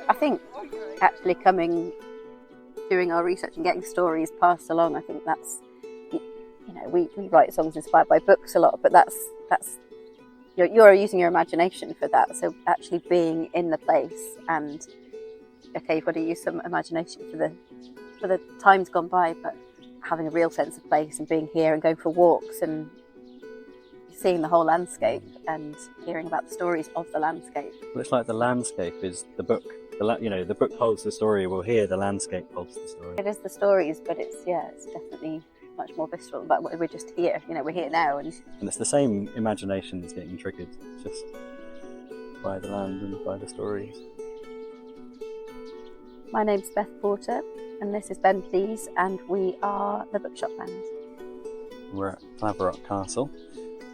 I think actually doing our research and getting stories passed along, I think that's, we write songs inspired by books a lot, but that's you're using your imagination for that. So actually being in the place, and okay, you've got to use some imagination for the times gone by, but having a real sense of place and being here and going for walks and seeing the whole landscape and hearing about the stories of the landscape. Well, it's like the landscape is the book. The book holds the story. Well, here the landscape holds the story. It is the stories, but it's definitely much more visceral. But we're just here. We're here now, and it's the same imagination that's getting triggered, just by the land and by the stories. My name's Beth Porter, and this is Ben Please, and we are the Bookshop Band. We're at Caerlaverock Castle,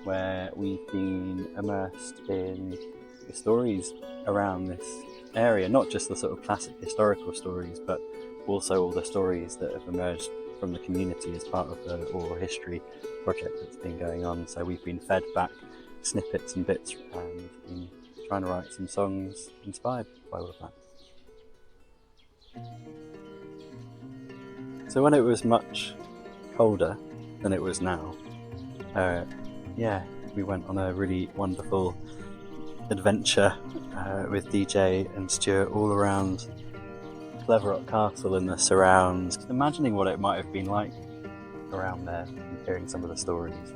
where we've been immersed in the stories around this area, not just the sort of classic historical stories, but also all the stories that have emerged from the community as part of the oral history project that's been going on. So we've been fed back snippets and bits and been trying to write some songs inspired by all of that. So when it was much colder than it was now, we went on a really wonderful adventure with DJ and Stuart all around Caerlaverock Castle and the surrounds, imagining what it might have been like around there and hearing some of the stories.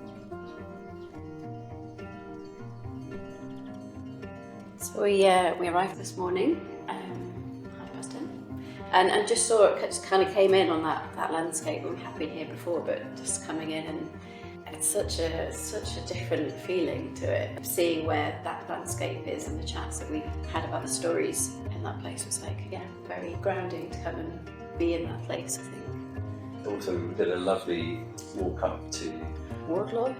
So we arrived this morning, 10:30, and just saw it, just kind of came in on that landscape. We have been here before, but just coming in, and it's such a different feeling to it. Seeing where that landscape is and the chats that we've had about the stories in that place was very grounding to come and be in that place, I think. Also, we did a lovely walk up to Wardlaw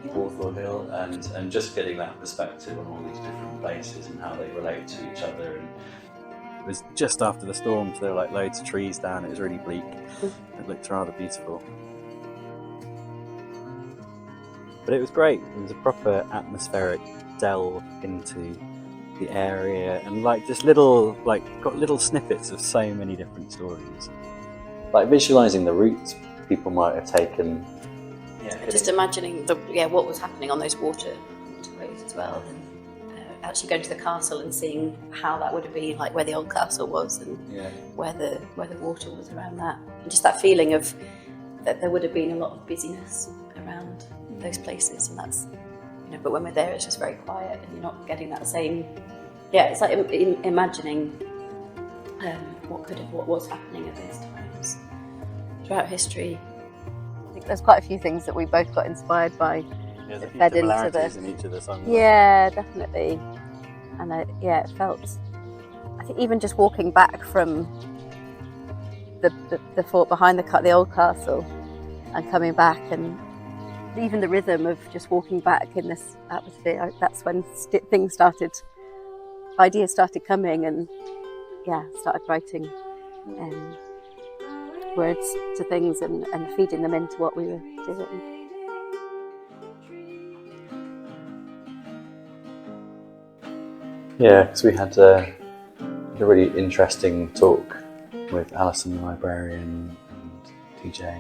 Hill and just getting that perspective on all these different places and how they relate to each other. And it was just after the storm, so there were like loads of trees down. It was really bleak. It looked rather beautiful. But it was great. It was a proper atmospheric delve into the area, and just got little snippets of so many different stories. Like visualising the routes people might have taken. Just imagining what was happening on those waterways as well, and actually going to the castle and seeing how that would have been, like where the old castle was and where the water was around that, and just that feeling of that there would have been a lot of busyness around those places, and that's but when we're there it's just very quiet and you're not getting that same it's like imagining what was happening at those times throughout history. I think there's quite a few things that we both got inspired by. There's a few similarities in each of the songs. Yeah, definitely. And it felt, I think even just walking back from the fort behind the old castle and coming back, and even the rhythm of just walking back in this atmosphere, that's when ideas started coming, and started writing words to things and feeding them into what we were doing. Yeah, because we had a really interesting talk with Alison, the librarian, and TJ,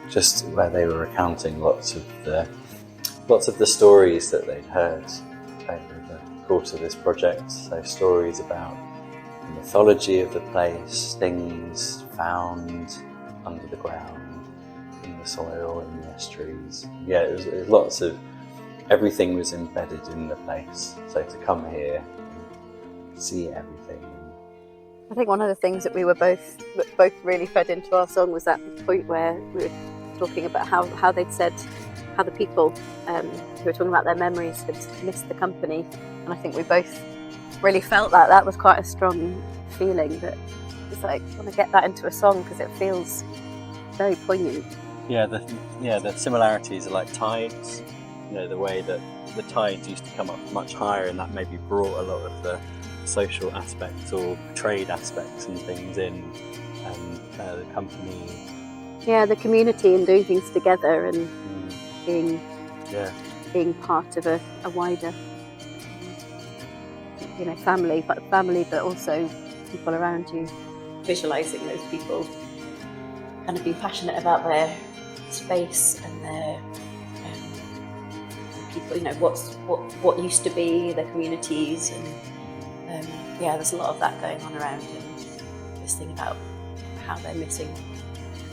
just where they were recounting lots of the stories that they'd heard over the course of this project. So stories about the mythology of the place, things found under the ground, in the soil, in the estuaries. Yeah, it was lots of, everything was embedded in the place. So to come here and see everything. I think one of the things that we were both really fed into our song was that point where we were talking about how they'd said how the people who were talking about their memories had missed the company, and I think we both really felt that was quite a strong feeling, that it's like I want to get that into a song because it feels very poignant. The similarities are like tides, the way that the tides used to come up much higher, and that maybe brought a lot of the social aspects or trade aspects and things in, and the company. Yeah, the community and doing things together and being part of a wider, family, but also people around you, visualising those people kind of being passionate about their space and their people, what used to be their communities, and there's a lot of that going on around, and this thing about how they're missing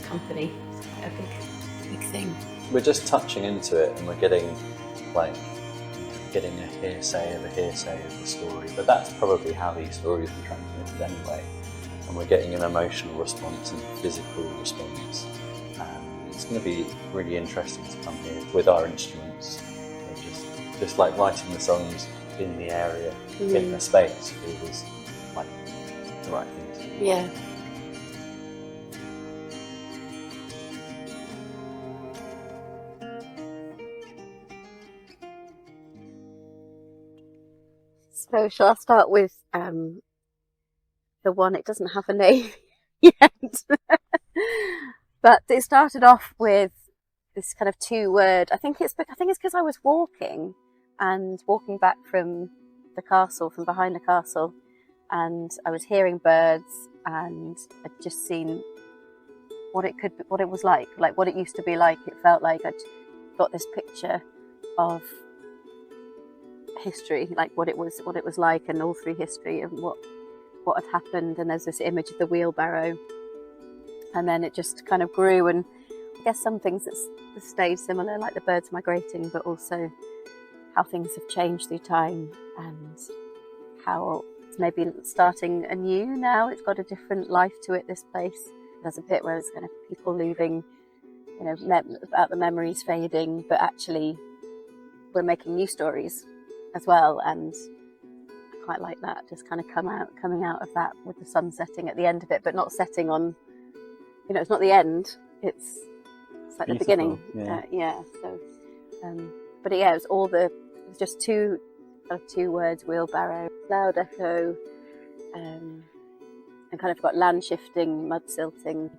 company, a big thing. We're just touching into it, and we're getting a hearsay of the story, but that's probably how these stories were transmitted anyway. And we're getting an emotional response and a physical response. It's going to be really interesting to come here with our instruments, just like writing the songs in the area, in the space. It was like the right thing to do. Yeah. So shall I start with the one? It doesn't have a name yet, but it started off with this kind of 2-word. I think it's because I was walking back from the castle, from behind the castle, and I was hearing birds, and I'd just seen what it was like what it used to be like. It felt like I'd got this picture of history, like what it was like, and all through history, and what had happened. And there's this image of the wheelbarrow, and then it just kind of grew, and I guess some things that stayed similar, like the birds migrating, but also how things have changed through time, and how it's maybe starting anew now. It's got a different life to it, this place. There's a bit where it's kind of people leaving, about the memories fading, but actually we're making new stories as well, and I quite like that, just kind of coming out of that with the sun setting at the end of it, but not setting on, it's not the end, it's like the beginning. So but it was just two words: wheelbarrow, loud echo, and kind of got land shifting, mud silting,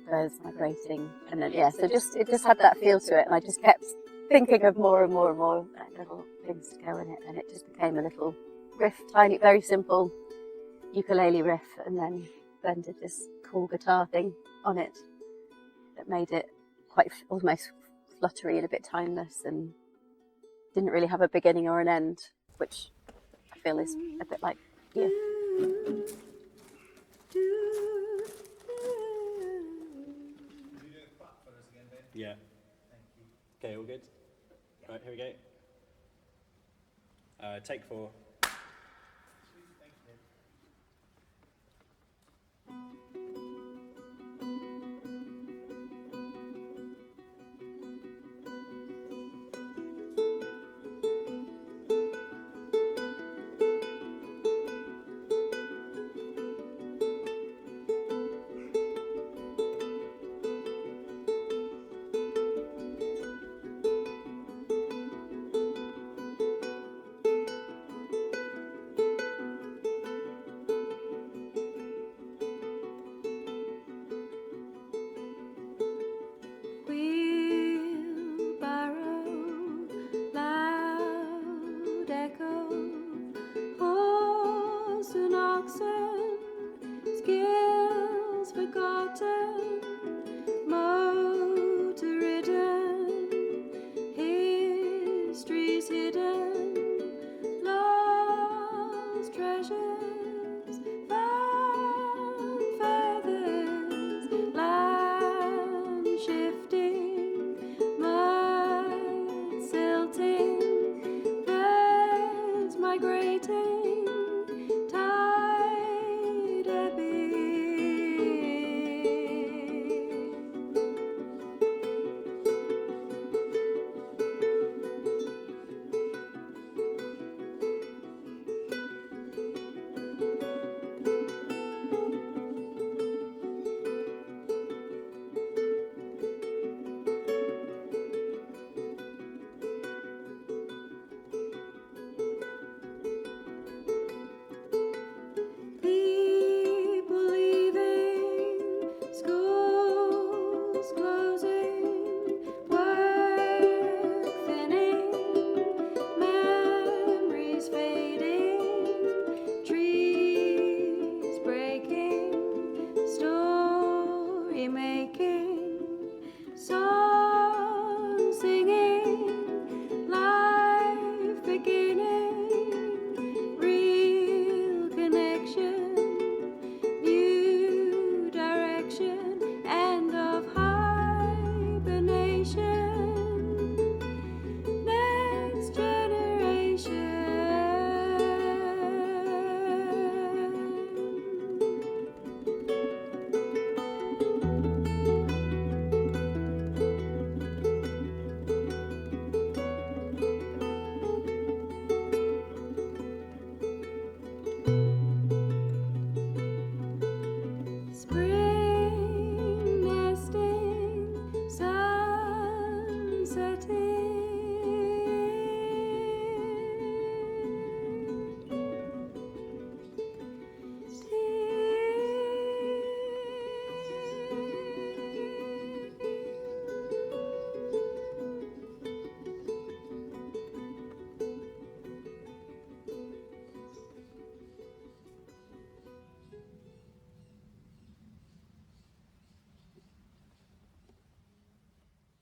birds migrating, and then so it just had that feel to it, and I just kept thinking of more and more and more little things to go in it, and it just became a little riff, tiny, very simple ukulele riff, and then blended this cool guitar thing on it that made it quite almost fluttery and a bit timeless, and didn't really have a beginning or an end, which I feel is a bit like here. Yeah. Okay, all good? All right, here we go. Take 4.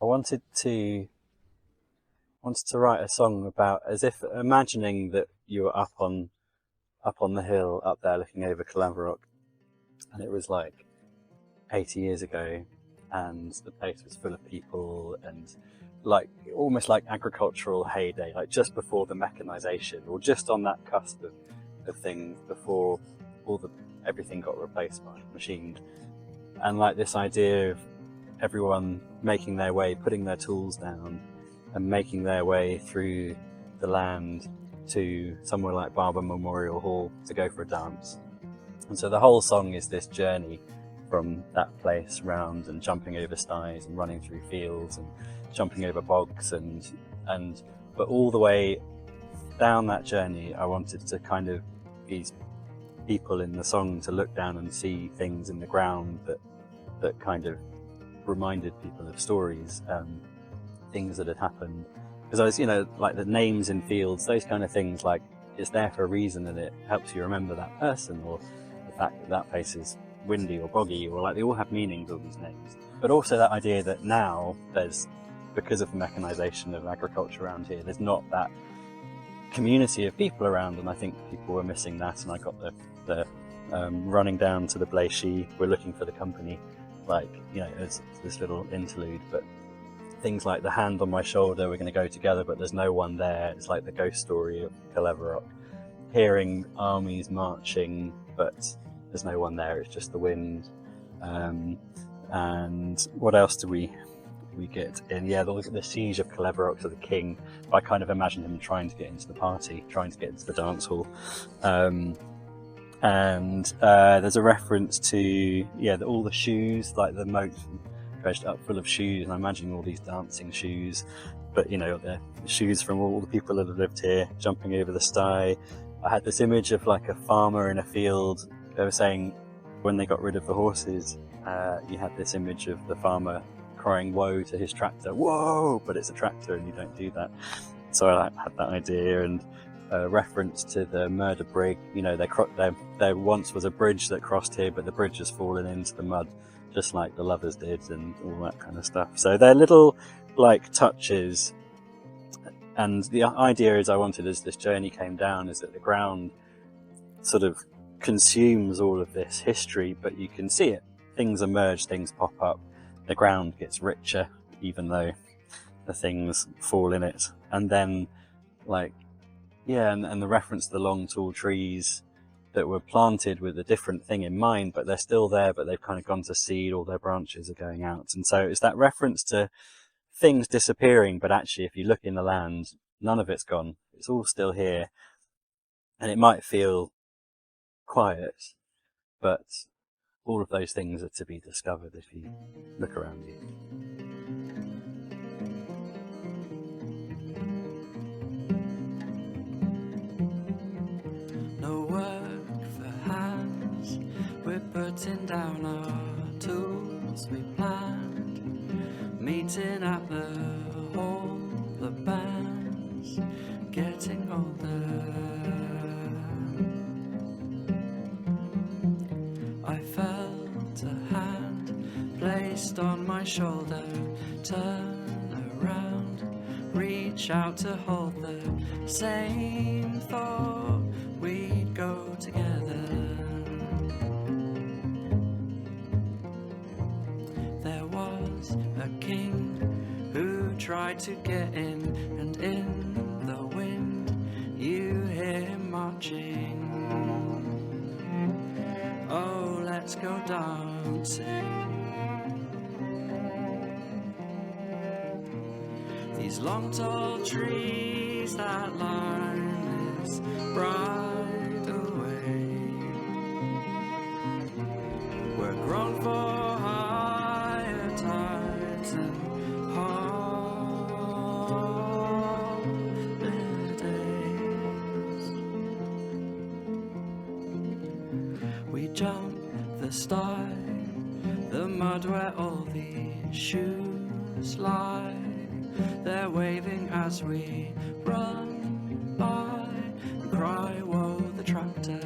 I wanted to write a song about, as if imagining that you were up on the hill up there looking over Caerlaverock, and it was like 80 years ago, and the place was full of people, and like almost like agricultural heyday, like just before the mechanization, or just on that cusp of things before everything got replaced by machines. And like this idea of everyone making their way, putting their tools down and making their way through the land to somewhere like Barber Memorial Hall to go for a dance. And so the whole song is this journey from that place round, and jumping over styes and running through fields and jumping over bogs, but all the way down that journey I wanted to kind of these people in the song to look down and see things in the ground that kind of reminded people of stories, things that had happened. Because I was, like the names in fields, those kind of things, like it's there for a reason and it helps you remember that person, or the fact that that place is windy or boggy, or like they all have meanings, all these names. But also that idea that now there's, because of the mechanization of agriculture around here, there's not that community of people around, and I think people were missing that. And I got the running down to the Bléchy, we're looking for the company, like, it's this little interlude, but things like the hand on my shoulder, we're going to go together, but there's no one there. It's like the ghost story of Caerlaverock, hearing armies marching, but there's no one there, it's just the wind. And what else do we get in? Yeah, the siege of Caerlaverock to the king. I kind of imagine him trying to get into the party, trying to get into the dance hall. And there's a reference to all the shoes, like the moat dredged up full of shoes, and I'm imagining all these dancing shoes, but the shoes from all the people that have lived here jumping over the sty. I had this image of like a farmer in a field. They were saying when they got rid of the horses, you had this image of the farmer crying woe to his tractor, whoa, but it's a tractor and you don't do that. So I had that idea, and reference to the murder brig. There once was a bridge that crossed here, but the bridge has fallen into the mud, just like the lovers did, and all that kind of stuff. So they're little like touches. And the idea is I wanted, as this journey came down, is that the ground sort of consumes all of this history, but you can see it. Things emerge, things pop up, the ground gets richer, even though the things fall in it. And then and the reference to the long tall trees that were planted with a different thing in mind, but they're still there, but they've kind of gone to seed, all their branches are going out. And so it's that reference to things disappearing, but actually if you look in the land, none of it's gone, it's all still here. And it might feel quiet, but all of those things are to be discovered if you look around you. No work for hands, we're putting down our tools we planned, meeting at the hall, the band's getting older. I felt a hand placed on my shoulder, turn around, reach out to hold the same thought, we'd go together. There was a king who tried to get in, and in the wind you hear him marching. Oh, let's go dancing. These long tall trees that line this bridleway were grown for higher tides and holidays. We jump the sty, the mud where all these shoes lie. They're waving as we run by and cry, woe the tractor.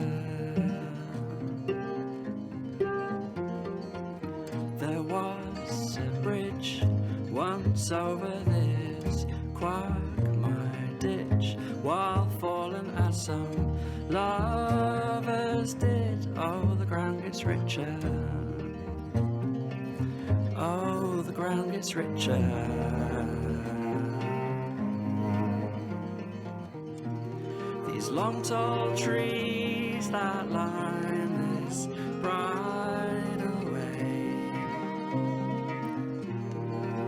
There was a bridge once as some lovers did. Oh, the ground gets richer. Oh, the ground gets richer. These long tall trees that line this bridleway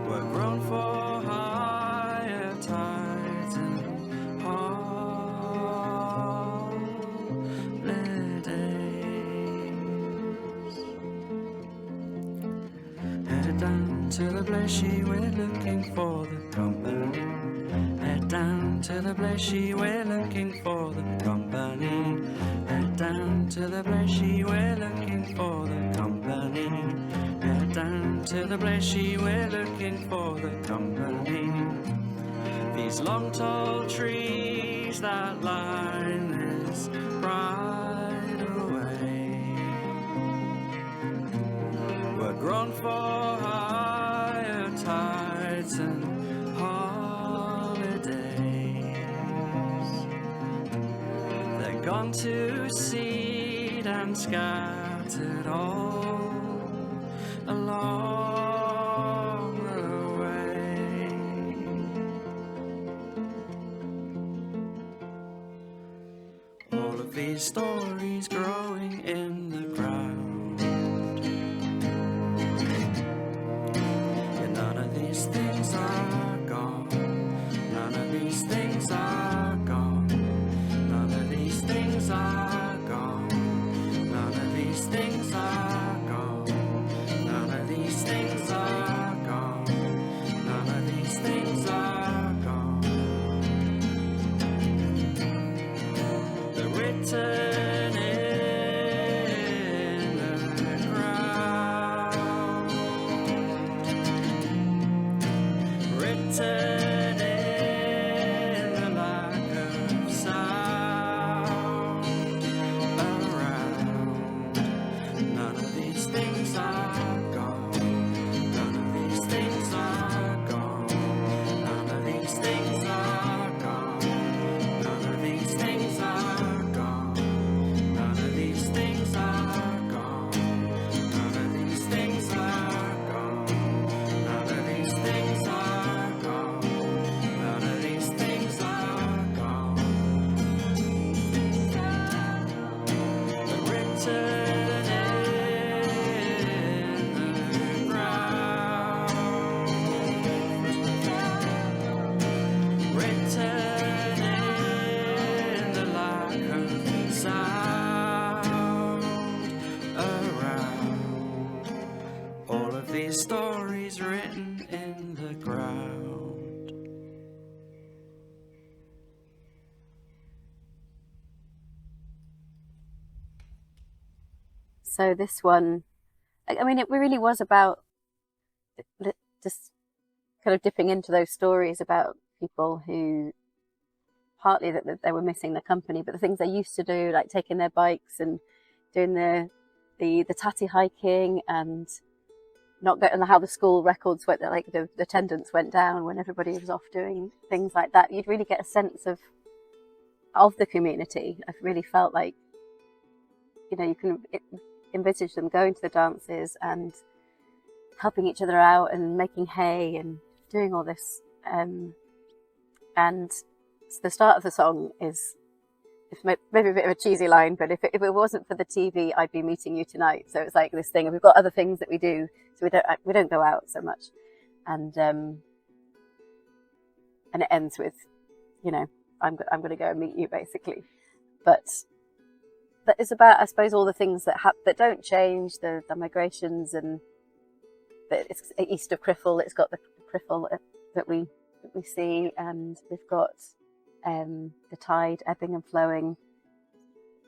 were grown for higher tides and holidays. Head down to the Bleshy, we're looking for the company. Head down to the Bleshy, we're looking for the company. Head down to the Bleshy, we're looking for the company. Head down to the Bleshy, we're looking for the company. These long tall trees that line this bridleway were grown for higher tides and gone to seed and scattered all along the way. All of these stories growing in the ground, and none of these things are gone. None of these things are gone. None of these things are gone. None of these things are gone. None of these things are gone. None of these things are gone. They're written in the ground. Written stories written in the ground. So this one, I mean, it really was about just kind of dipping into those stories about people who partly that they were missing the company, but the things they used to do, like taking their bikes and doing the tatty hiking and not getting how the school records went, like the attendance went down when everybody was off doing things like that. You'd really get a sense of the community. I really felt like, you know, you can envisage them going to the dances and helping each other out and making hay and doing all this. And the start of the song is, it's maybe a bit of a cheesy line, but if it wasn't for the TV, I'd be meeting you tonight. So it's like this thing, and we've got other things that we do, so we don't go out so much, and it ends with, you know, I'm going to go and meet you, basically. But it's about, I suppose, all the things that don't change, the migrations, and it's east of Criffle. It's got the Criffle that we see, and we've got the tide ebbing and flowing,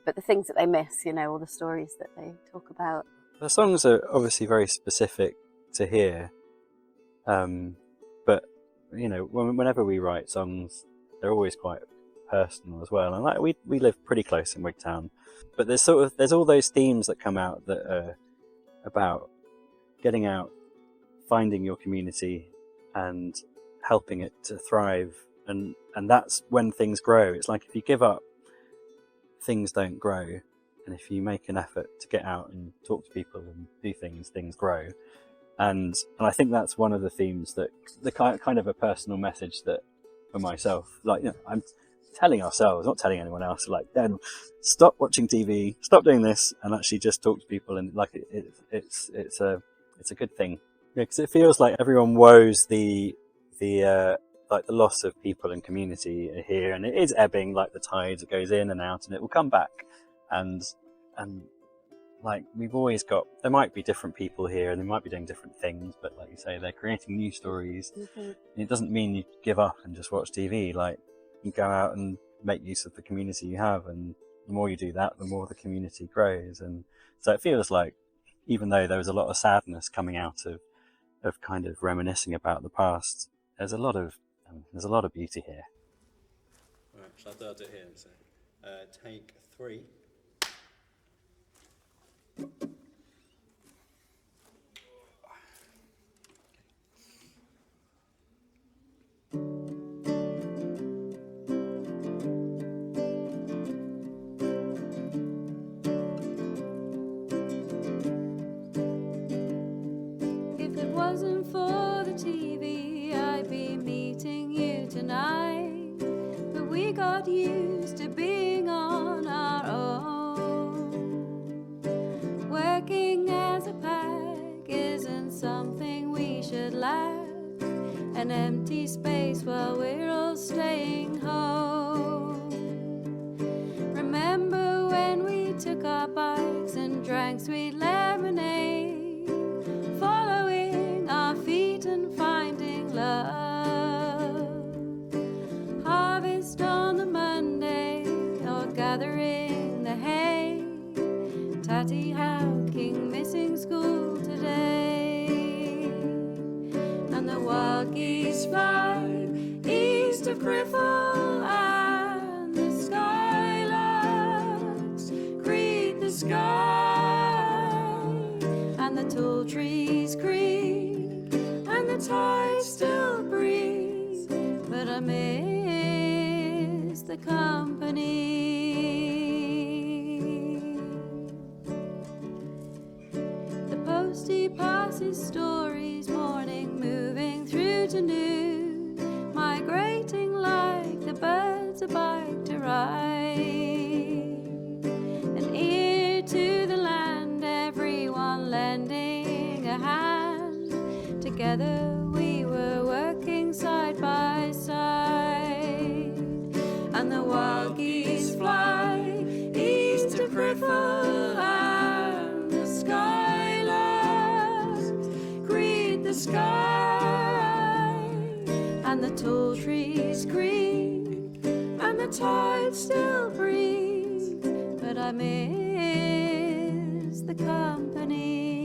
but the things that they miss, you know, all the stories that they talk about. The songs are obviously very specific to here, but you know, whenever we write songs, they're always quite personal as well. And like we live pretty close in Wigtown, but there's all those themes that come out that are about getting out, finding your community, and helping it to thrive. And that's when things grow. It's like if you give up things don't grow, and if you make an effort to get out and talk to people and do things, things grow. And I think that's one of the themes, that the kind of a personal message that for myself, like, you know, I'm telling ourselves, not telling anyone else, like, then stop watching TV, stop doing this, and actually just talk to people. And like it's a good thing, because it feels like everyone woes the like the loss of people and community here, and it is ebbing like the tide. It goes in and out, and it will come back. And like, we've always got, there might be different people here and they might be doing different things, but like you say, they're creating new stories. And it doesn't mean you give up and just watch TV. Like, you go out and make use of the community you have, and the more you do that, the more the community grows. And so it feels like, even though there was a lot of sadness coming out of kind of reminiscing about the past, there's a lot of beauty here. Right, shall I do it here? So, take 3. If it wasn't for the TV, I'd be meeting you tonight. But we got used to being on our own. Working as a pack isn't something we should lack. An empty space while we're all staying home. Remember when we took our bikes and drank sweet lemonade, following our feet and finding love. Harvest on the Monday, or gathering the hay. Tatty Hawking missing school today. And the wild geese fly east of Griffle, and the skylarks greet the sky. And the tall trees creak, and the tide still breathes, but I miss the company. The postie passes stories, morning moving through to noon, migrating like the birds a bike to ride. An ear to the land, everyone lending a hand. Together we were working side by side. And the wild geese fly east of Griffle, and the skylarks greet the sky. And the tall trees creak, and the tide still breathes, but I miss the company.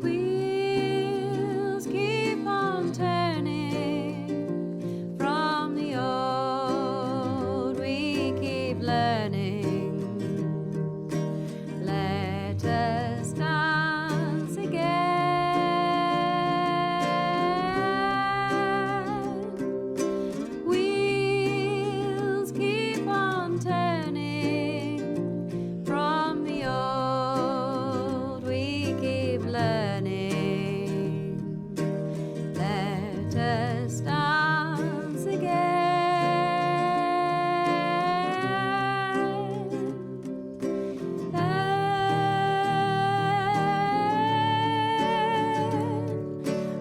Wheels keep on turning, from the old we keep learning. Let us dance again. Wheels keep on turning, from the old we keep learning. Let us dance again.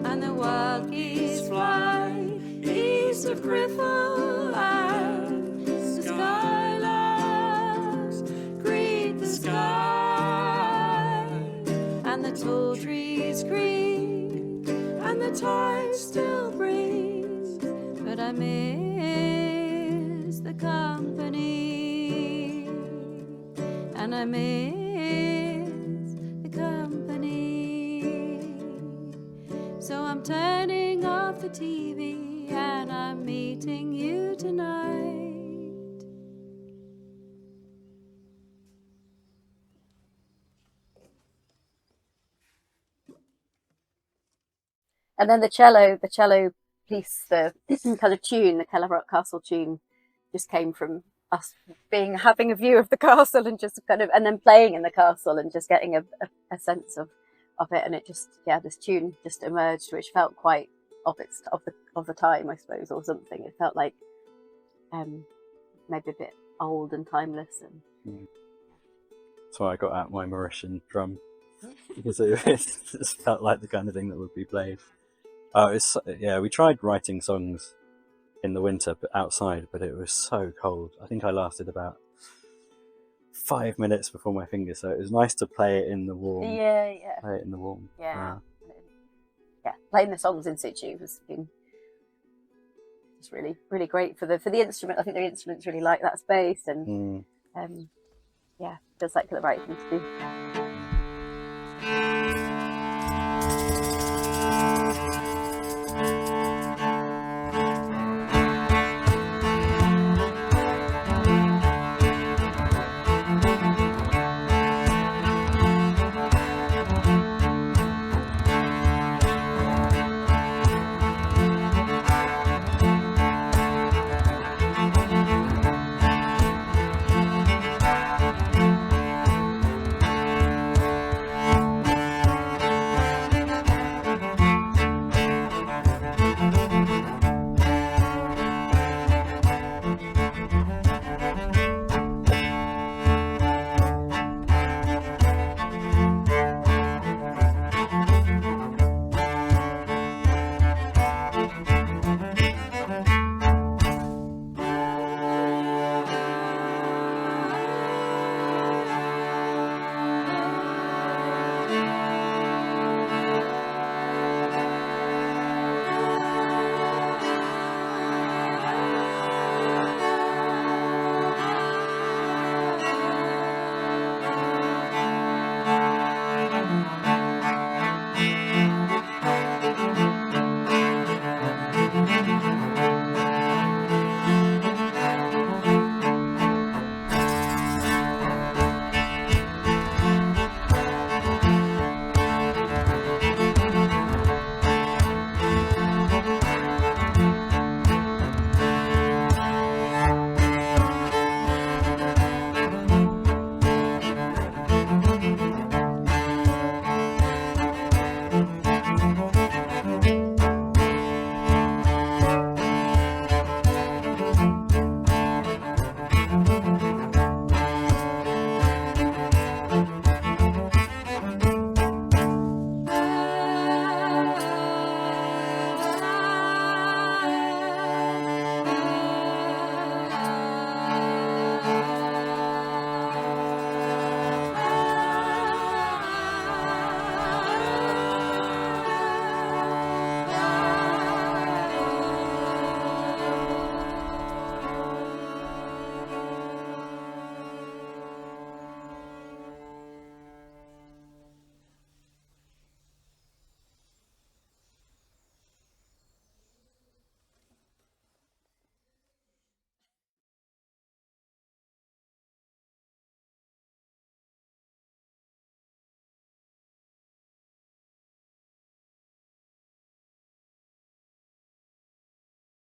And the wild geese fly east of Griffle, and the skylarks greet the sky. And the tall trees creak, and the tide still breathes, but I miss the company. And I miss TV, and I'm meeting you tonight. And then the cello piece, the kind of tune, the Caerlaverock Castle tune, just came from us having a view of the castle and just kind of, and then playing in the castle and just getting a sense of it. And it just, yeah, this tune just emerged, which felt quite of the time, I suppose, or something. It felt like maybe a bit old and timeless. And That's why I got out my Mauritian drum, because it just felt like the kind of thing that would be played. We tried writing songs in the winter, but outside, but it was so cold. I think I lasted about 5 minutes before my fingers, so it was nice to play it in the warm. yeah, Play it in the warm. yeah. Playing the songs in situ has been just really, really great for the instrument. I think the instruments really like that space, and feels like the right thing to do.